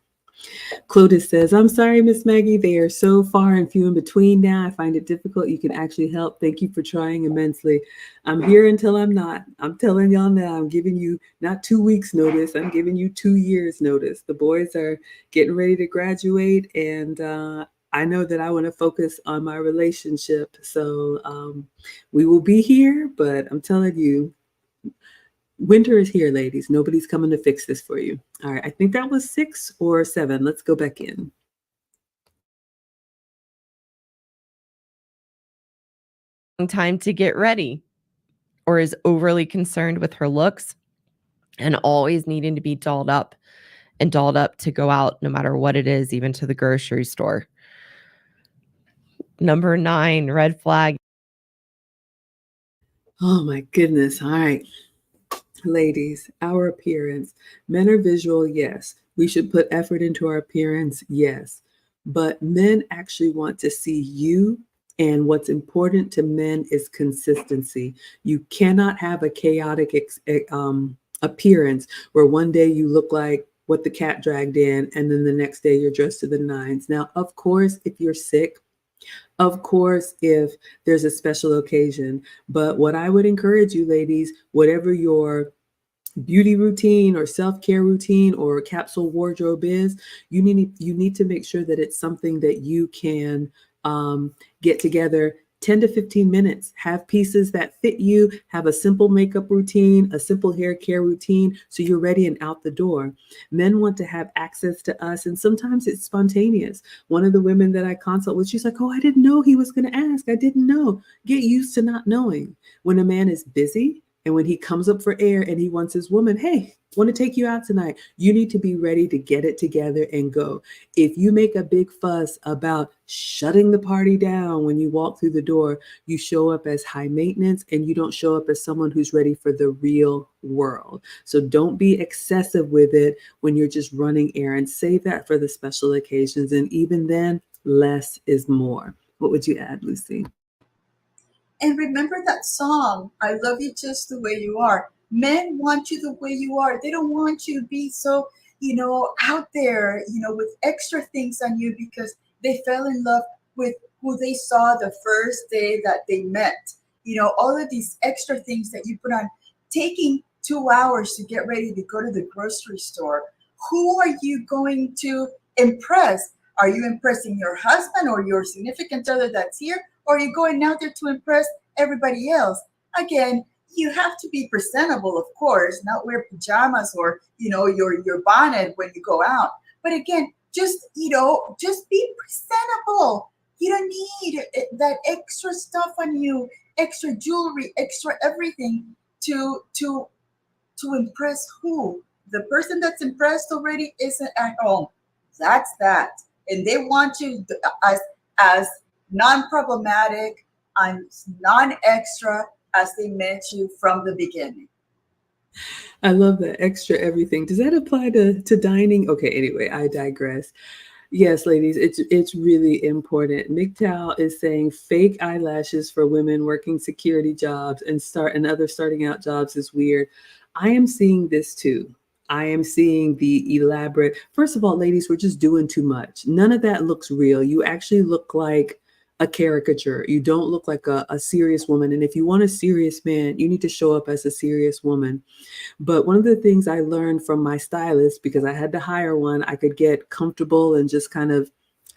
Clotis says, I'm sorry, Miss Maggie. They are so far and few in between now. I find it difficult. You can actually help. Thank you for trying immensely. I'm here until I'm not. I'm telling y'all now, I'm giving you not 2 weeks notice. I'm giving you 2 years notice. The boys are getting ready to graduate, and I know that I want to focus on my relationship. So we will be here, but I'm telling you, winter is here, ladies. Nobody's coming to fix this for you. All right. I think that was 6 or 7. Let's go back in. Time to get ready, or is overly concerned with her looks and always needing to be dolled up and dolled up to go out no matter what it is, even to the grocery store. Number 9, red flag. Oh my goodness. All right. Ladies, our appearance. Men are visual, yes. We should put effort into our appearance, yes. But men actually want to see you. And what's important to men is consistency. You cannot have a chaotic appearance where one day you look like what the cat dragged in, and then the next day you're dressed to the nines. Now, of course, if you're sick, of course, if there's a special occasion, but what I would encourage you, ladies, whatever your beauty routine or self-care routine or capsule wardrobe is, you need to make sure that it's something that you can get together 10 to 15 minutes. Have pieces that fit you, have a simple makeup routine, a simple hair care routine, so you're ready and out the door. Men want to have access to us, and sometimes it's spontaneous. One of the women that I consult with, she's like, oh, I didn't know he was going to ask. I didn't know. Get used to not knowing. When a man is busy, and when he comes up for air and he wants his woman, hey, want to take you out tonight, you need to be ready to get it together and go. If you make a big fuss about shutting the party down when you walk through the door, you show up as high maintenance and you don't show up as someone who's ready for the real world. So don't be excessive with it when you're just running errands. Save that for the special occasions. And even then, less is more. What would you add, Lucy? And remember that song, I love you just the way you are. Men want you the way you are. They don't want you to be so, out there, with extra things on you because they fell in love with who they saw the first day that they met. All of these extra things that you put on, taking 2 hours to get ready to go to the grocery store. Who are you going to impress? Are you impressing your husband or your significant other that's here? Or are you going out there to impress everybody else? Again, you have to be presentable, of course, not wear pajamas or, your bonnet when you go out. But again, just be presentable. You don't need that extra stuff on you, extra jewelry, extra everything to impress who? The person that's impressed already isn't at home. That's that. And they want you as non-problematic and non-extra as they met you from the beginning. I love that extra everything. Does that apply to dining? Okay, anyway, I digress. Yes, ladies, it's really important. MGTOW is saying fake eyelashes for women working security jobs and other starting out jobs is weird. I am seeing this too. I am seeing the elaborate. First of all, ladies, we're just doing too much. None of that looks real. You actually look like a caricature. You don't look like a serious woman. And if you want a serious man, you need to show up as a serious woman. But one of the things I learned from my stylist, because I had to hire one, I could get comfortable and just kind of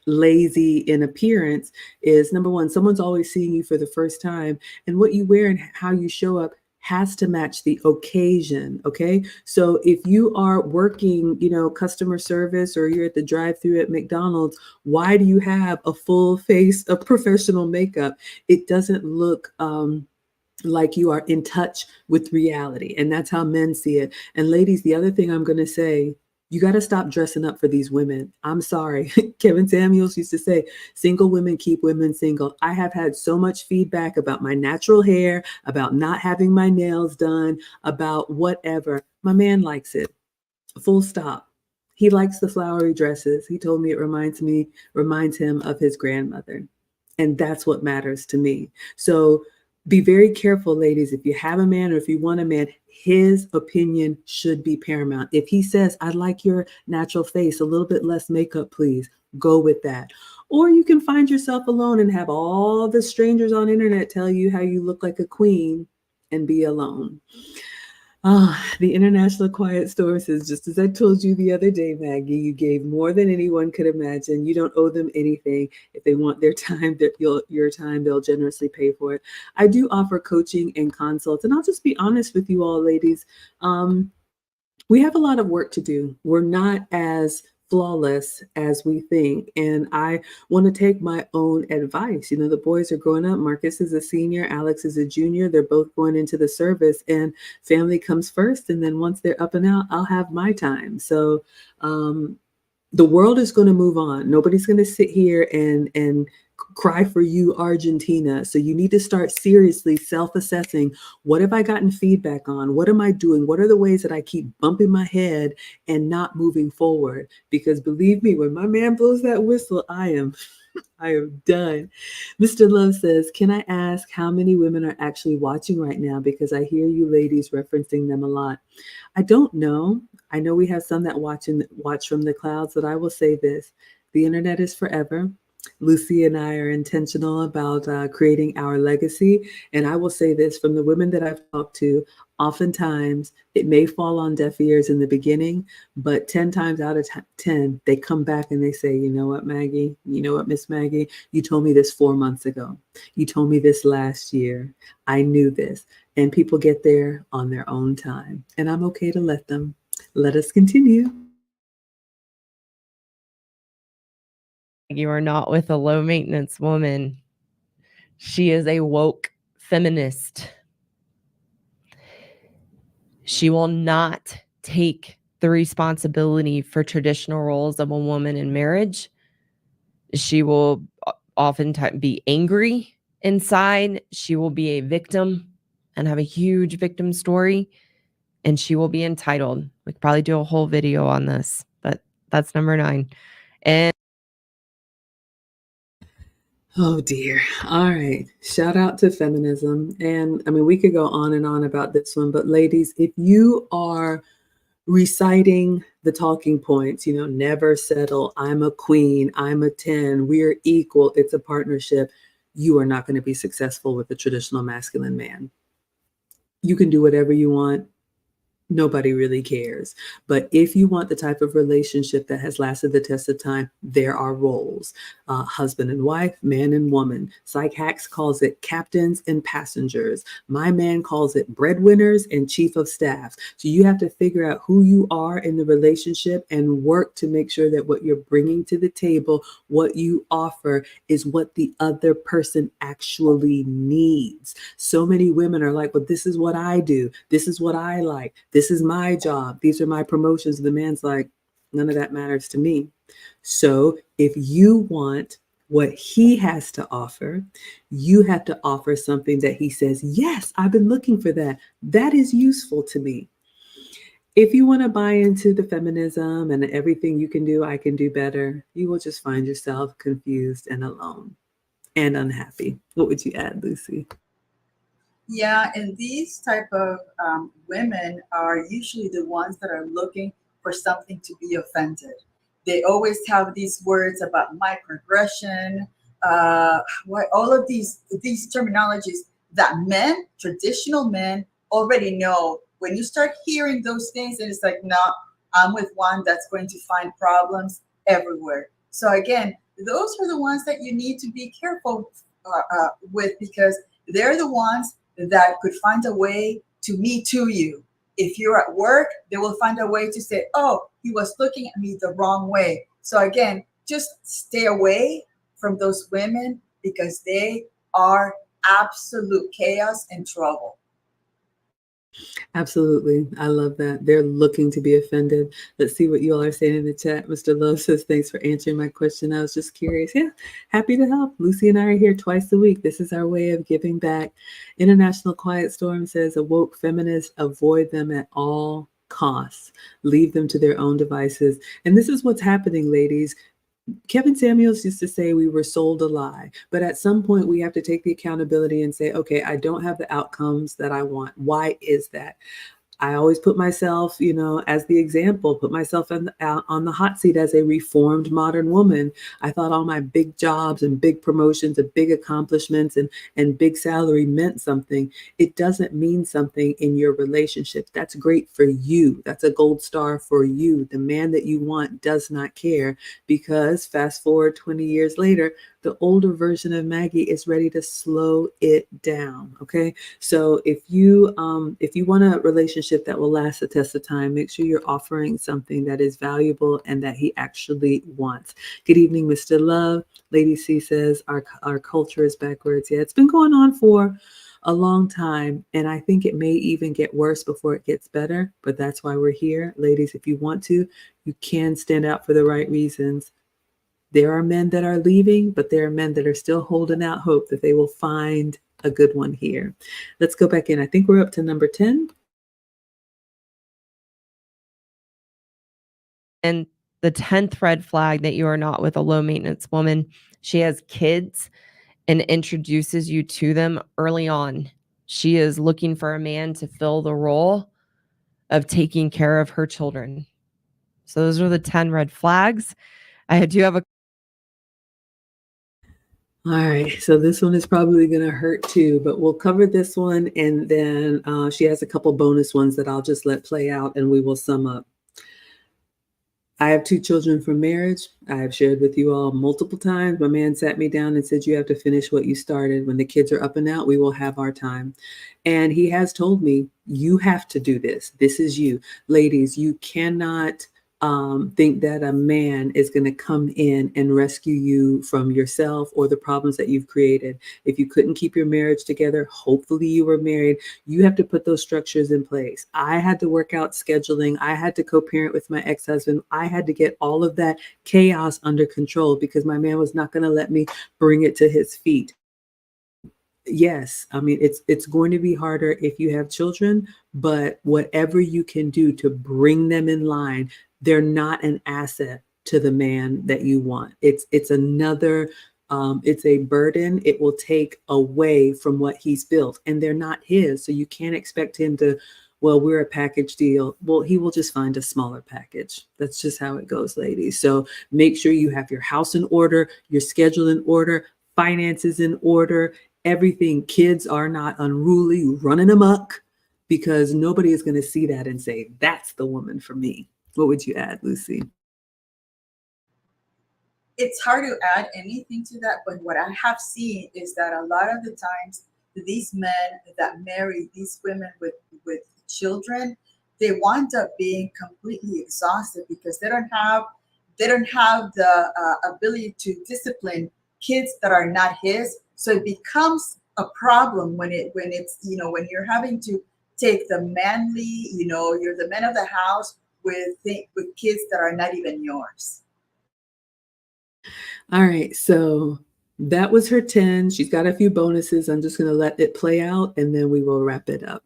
lazy in appearance, is number one, someone's always seeing you for the first time. And what you wear and how you show up has to match the occasion. Okay. So if you are working, customer service or you're at the drive-through at McDonald's, why do you have a full face of professional makeup? It doesn't look, like you are in touch with reality. And that's how men see it. And ladies, the other thing I'm going to say, you got to stop dressing up for these women. I'm sorry. Kevin Samuels used to say, single women keep women single. I have had so much feedback about my natural hair, about not having my nails done, about whatever. My man likes it. Full stop. He likes the flowery dresses. He told me it reminds him of his grandmother. And that's what matters to me. So be very careful, ladies. If you have a man or if you want a man, his opinion should be paramount. If he says, I like your natural face, a little bit less makeup, please, go with that. Or you can find yourself alone and have all the strangers on internet tell you how you look like a queen and be alone. The International Quiet Storm says, just as I told you the other day, Maggie, you gave more than anyone could imagine. You don't owe them anything. If they want their time, your time, they'll generously pay for it. I do offer coaching and consults, and I'll just be honest with you all, ladies. We have a lot of work to do. We're not as flawless as we think. And I want to take my own advice. You know, the boys are growing up. Marcus is a senior, Alex is a junior. They're both going into the service, and family comes first. And then once they're up and out, I'll have my time. So the world is going to move on. Nobody's going to sit here and cry for you, Argentina. So you need to start seriously self-assessing. What have I gotten feedback on? What am I doing? What are the ways that I keep bumping my head and not moving forward? Because believe me, when my man blows that whistle, I am done. Mr. Love says, can I ask how many women are actually watching right now? Because I hear you ladies referencing them a lot. I don't know. I know we have some that watch from the clouds, but I will say this. The internet is forever. Lucy and I are intentional about creating our legacy. And I will say this, from the women that I've talked to, oftentimes it may fall on deaf ears in the beginning, but 10 times out of 10, they come back and they say, you know what, Maggie, you know what, Miss Maggie, you told me this 4 months ago. You told me this last year. I knew this. And people get there on their own time. And I'm okay to let them. Let us continue. You are not with a low maintenance woman. She is a woke feminist. She will not take the responsibility for traditional roles of a woman in marriage. She will oftentimes be angry inside. She will be a victim and have a huge victim story. And she will be entitled. We could probably do a whole video on this, but that's number 9. And oh dear. All right. Shout out to feminism. And I mean, we could go on and on about this one, but ladies, if you are reciting the talking points, you know, never settle, I'm a queen, I'm a 10, we're equal, it's a partnership, you are not going to be successful with a traditional masculine man. You can do whatever you want. Nobody really cares. But if you want the type of relationship that has lasted the test of time, there are roles. Husband and wife, man and woman. Psych Hacks calls it captains and passengers. My man calls it breadwinners and chief of staff. So you have to figure out who you are in the relationship and work to make sure that what you're bringing to the table, what you offer, is what the other person actually needs. So many women are like, well, this is what I do. This is what I like. This is my job. These are my promotions. The man's like, none of that matters to me. So if you want what he has to offer, you have to offer something that he says, yes, I've been looking for that. That is useful to me. If you want to buy into the feminism and everything you can do, I can do better, you will just find yourself confused and alone and unhappy. What would you add, Lucy? Yeah, and these type of women are usually the ones that are looking for something to be offended. They always have these words about microaggression, all of these terminologies that men, traditional men, already know. When you start hearing those things, and it's like, no, I'm with one that's going to find problems everywhere. So again, those are the ones that you need to be careful with, because they're the ones that could find a way to me to you. If you're at work, they will find a way to say, oh, he was looking at me the wrong way. So again, just stay away from those women, because they are absolute chaos and trouble. Absolutely. I love that. They're looking to be offended. Let's see what you all are saying in the chat. Mr. Love says, thanks for answering my question. I was just curious. Yeah, happy to help. Lucy and I are here twice a week. This is our way of giving back. International Quiet Storm says, a woke feminist, avoid them at all costs. Leave them to their own devices. And this is what's happening, ladies. Kevin Samuels used to say we were sold a lie, but at some point we have to take the accountability and say, okay, I don't have the outcomes that I want. Why is that? I always put myself, as the example, put myself on the hot seat as a reformed modern woman. I thought all my big jobs and big promotions and big accomplishments and big salary meant something. It doesn't mean something in your relationships. That's great for you. That's a gold star for you. The man that you want does not care, because fast forward 20 years later, the older version of Maggie is ready to slow it down. Okay. So if you want a relationship that will last the test of time, make sure you're offering something that is valuable and that he actually wants. Good evening, Mr. Love. Lady C says our culture is backwards. Yeah, it's been going on for a long time, and I think it may even get worse before it gets better, but that's why we're here. Ladies, if you want to, you can stand out for the right reasons. There are men that are leaving, but there are men that are still holding out hope that they will find a good one here. Let's go back in. I think we're up to number 10. And the 10th red flag that you are not with a low maintenance woman, she has kids and introduces you to them early on. She is looking for a man to fill the role of taking care of her children. So those are the 10 red flags. I do have a All right, so this one is probably going to hurt too, but we'll cover this one, and then she has a couple bonus ones that I'll just let play out, and we will sum up. I have 2 children from marriage. I have shared with you all multiple times. My man sat me down and said, you have to finish what you started. When the kids are up and out, we will have our time. And he has told me, you have to do this. This is you. Ladies, you cannot think that a man is going to come in and rescue you from yourself or the problems that you've created. If you couldn't keep your marriage together, hopefully you were married, you have to put those structures in place. I had to work out scheduling. I had to co-parent with my ex-husband. I had to get all of that chaos under control because my man was not going to let me bring it to his feet. Yes, I mean, it's going to be harder if you have children, but whatever you can do to bring them in line, they're not an asset to the man that you want. It's another, it's a burden. It will take away from what he's built, and they're not his. So you can't expect him to, well, we're a package deal. Well, he will just find a smaller package. That's just how it goes, ladies. So make sure you have your house in order, your schedule in order, finances in order, everything. Kids are not unruly, running amok, because nobody is going to see that and say, that's the woman for me. What would you add, Lucy? It's hard to add anything to that, but what I have seen is that a lot of the times these men that marry these women with children, they wind up being completely exhausted because they don't have the ability to discipline kids that are not his. So it becomes a problem when it's when you're having to take the manly, you're the man of the house with kids that are not even yours. All right, so that was her 10. She's got a few bonuses. I'm just going to let it play out, and then we will wrap it up.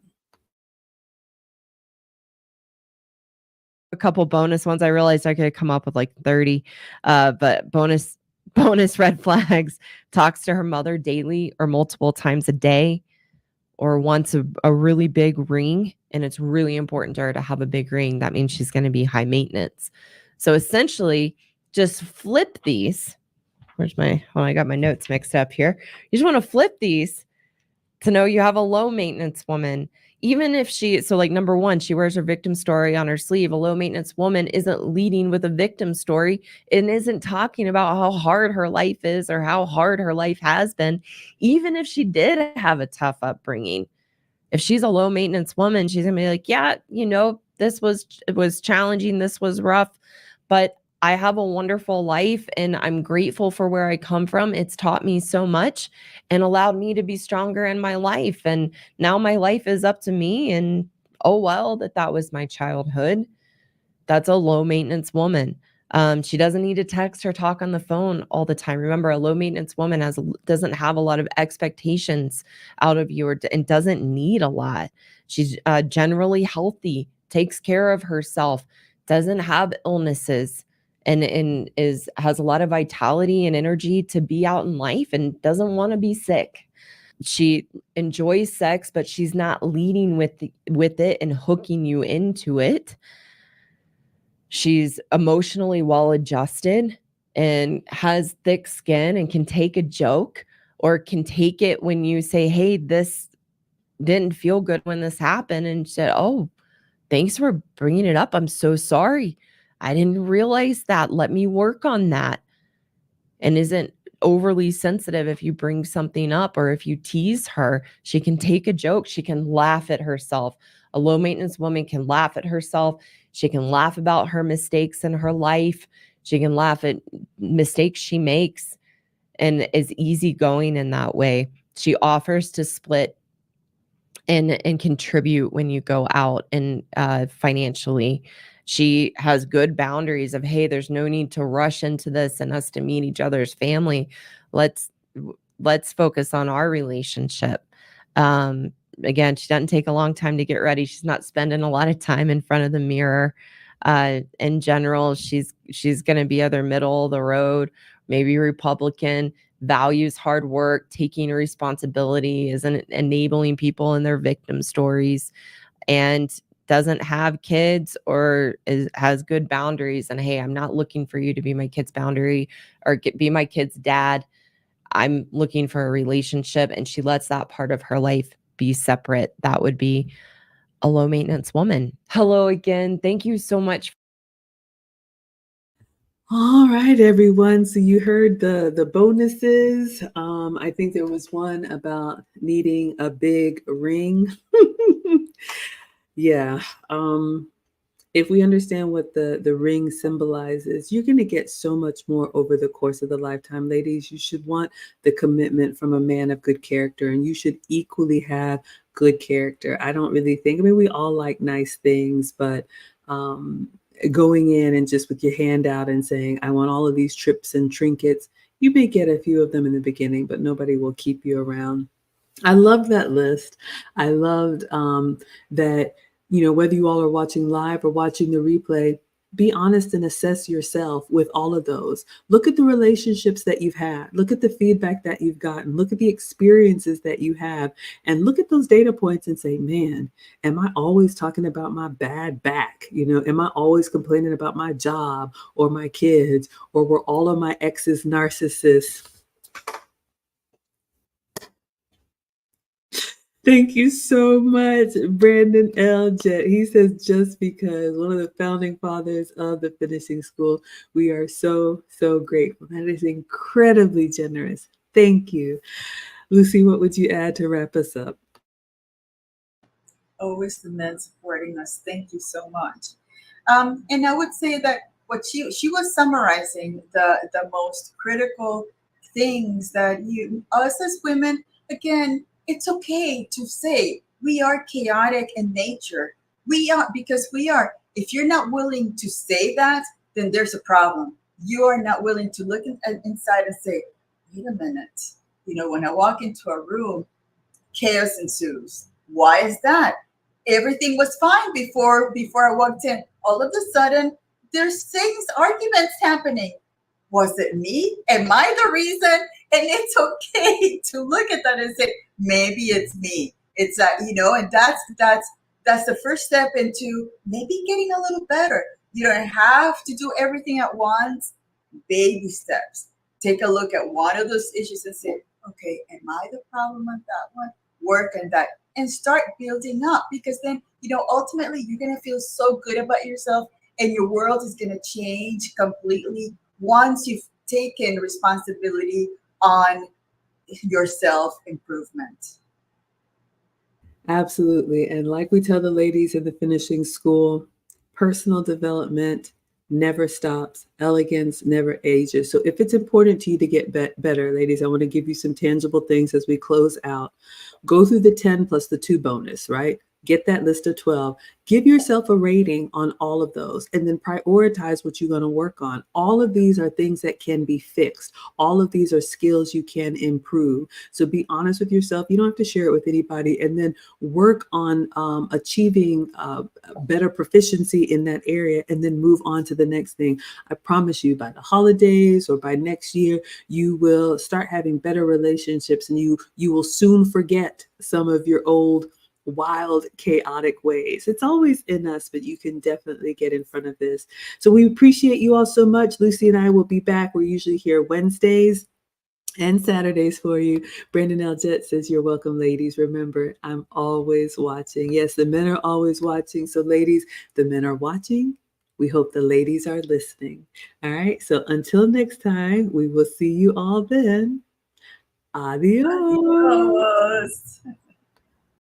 a couple bonus ones. I realized I could come up with like 30, but bonus red flags. Talks to her mother daily or multiple times a day, or wants a really big ring, and it's really important to her to have a big ring. That means she's going to be high maintenance. So essentially, just flip these. I got my notes mixed up here. You just want to flip these to know you have a low maintenance woman. Even if like number one, she wears her victim story on her sleeve. A low maintenance woman isn't leading with a victim story and isn't talking about how hard her life is or how hard her life has been. Even if she did have a tough upbringing, if she's a low maintenance woman, she's gonna be like, yeah, it was challenging. This was rough, but I have a wonderful life and I'm grateful for where I come from. It's taught me so much and allowed me to be stronger in my life. And now my life is up to me. And oh, well, that was my childhood. That's a low maintenance woman. She doesn't need to text or talk on the phone all the time. Remember, a low maintenance woman doesn't have a lot of expectations out of you and doesn't need a lot. She's generally healthy takes care of herself, doesn't have illnesses, and has a lot of vitality and energy to be out in life and doesn't want to be sick. She enjoys sex, but she's not leading with it and hooking you into it. She's emotionally well adjusted and has thick skin and can take a joke, or can take it when you say, "Hey, this didn't feel good when this happened," and said, "Oh, thanks for bringing it up. I'm so sorry. I didn't realize that. Let me work on that." And isn't overly sensitive if you bring something up or if you tease her. She can take a joke. She can laugh at herself. A low maintenance woman can laugh at herself. She can laugh about her mistakes in her life. She can laugh at mistakes she makes and is easygoing in that way. She offers to split and contribute when you go out and financially. She has good boundaries of, hey, there's no need to rush into this and us to meet each other's family. Let's let's focus on our relationship. Um, Again, she doesn't take a long time to get ready. She's not spending a lot of time in front of the mirror. In general, she's going to be either middle of the road, maybe Republican, values hard work, taking responsibility, isn't enabling people in their victim stories, and doesn't have kids, or has good boundaries. And hey, I'm not looking for you to be my kid's boundary or be my kid's dad. I'm looking for a relationship, and she lets that part of her life be separate. That would be a low maintenance woman. Hello again. Thank you so much. All right, everyone. So you heard the bonuses. I think there was one about needing a big ring. Yeah. If we understand what the ring symbolizes, you're going to get so much more over the course of the lifetime. Ladies, you should want the commitment from a man of good character, and you should equally have good character. I don't really think, I mean, we all like nice things, but um, going in and just with your hand out and saying, I want all of these trips and trinkets, you may get a few of them in the beginning, but nobody will keep you around. I love that list. I loved that, whether you all are watching live or watching the replay, be honest and assess yourself with all of those. Look at the relationships that you've had. Look at the feedback that you've gotten. Look at the experiences that you have. And look at those data points and say, man, am I always talking about my bad back? Am I always complaining about my job or my kids? Or were all of my exes narcissists? Thank you so much, Brandon L. Jet. He says, just because, one of the founding fathers of the finishing school, we are so, so grateful. That is incredibly generous. Thank you. Lucy, what would you add to wrap us up? Always the men supporting us. Thank you so much. And I would say that what she was summarizing the most critical things that us as women, again, it's okay to say we are chaotic in nature. We are, because we are. If you're not willing to say that, then there's a problem. You are not willing to look inside and say, wait a minute. When I walk into a room, chaos ensues. Why is that? Everything was fine before I walked in. All of a sudden, there's things, arguments happening. Was it me? Am I the reason? And it's okay to look at that and say, maybe it's me. It's that, and that's the first step into maybe getting a little better. You don't have to do everything at once. Baby steps. Take a look at one of those issues and say, okay, am I the problem with that one? Work on that and start building up, because then, ultimately you're going to feel so good about yourself, and your world is going to change completely once you've taken responsibility on your self improvement. Absolutely. And like we tell the ladies in the finishing school, personal development never stops. Elegance never ages. So if it's important to you to get better, ladies, I want to give you some tangible things as we close out. Go through the 10 plus the 2 bonus, right? Get that list of 12. Give yourself a rating on all of those and then prioritize what you're going to work on. All of these are things that can be fixed. All of these are skills you can improve. So be honest with yourself. You don't have to share it with anybody. And then work on achieving better proficiency in that area and then move on to the next thing. I promise you, by the holidays or by next year, you will start having better relationships and you will soon forget some of your old wild, chaotic ways. It's always in us, but you can definitely get in front of this. So we appreciate you all so much. Lucy and I will be back. We're usually here Wednesdays and Saturdays for you. Brandon L. Jett says, you're welcome, ladies. Remember, I'm always watching. Yes, the men are always watching. So ladies, the men are watching. We hope the ladies are listening. All right. So until next time, we will see you all then. Adios. Adios.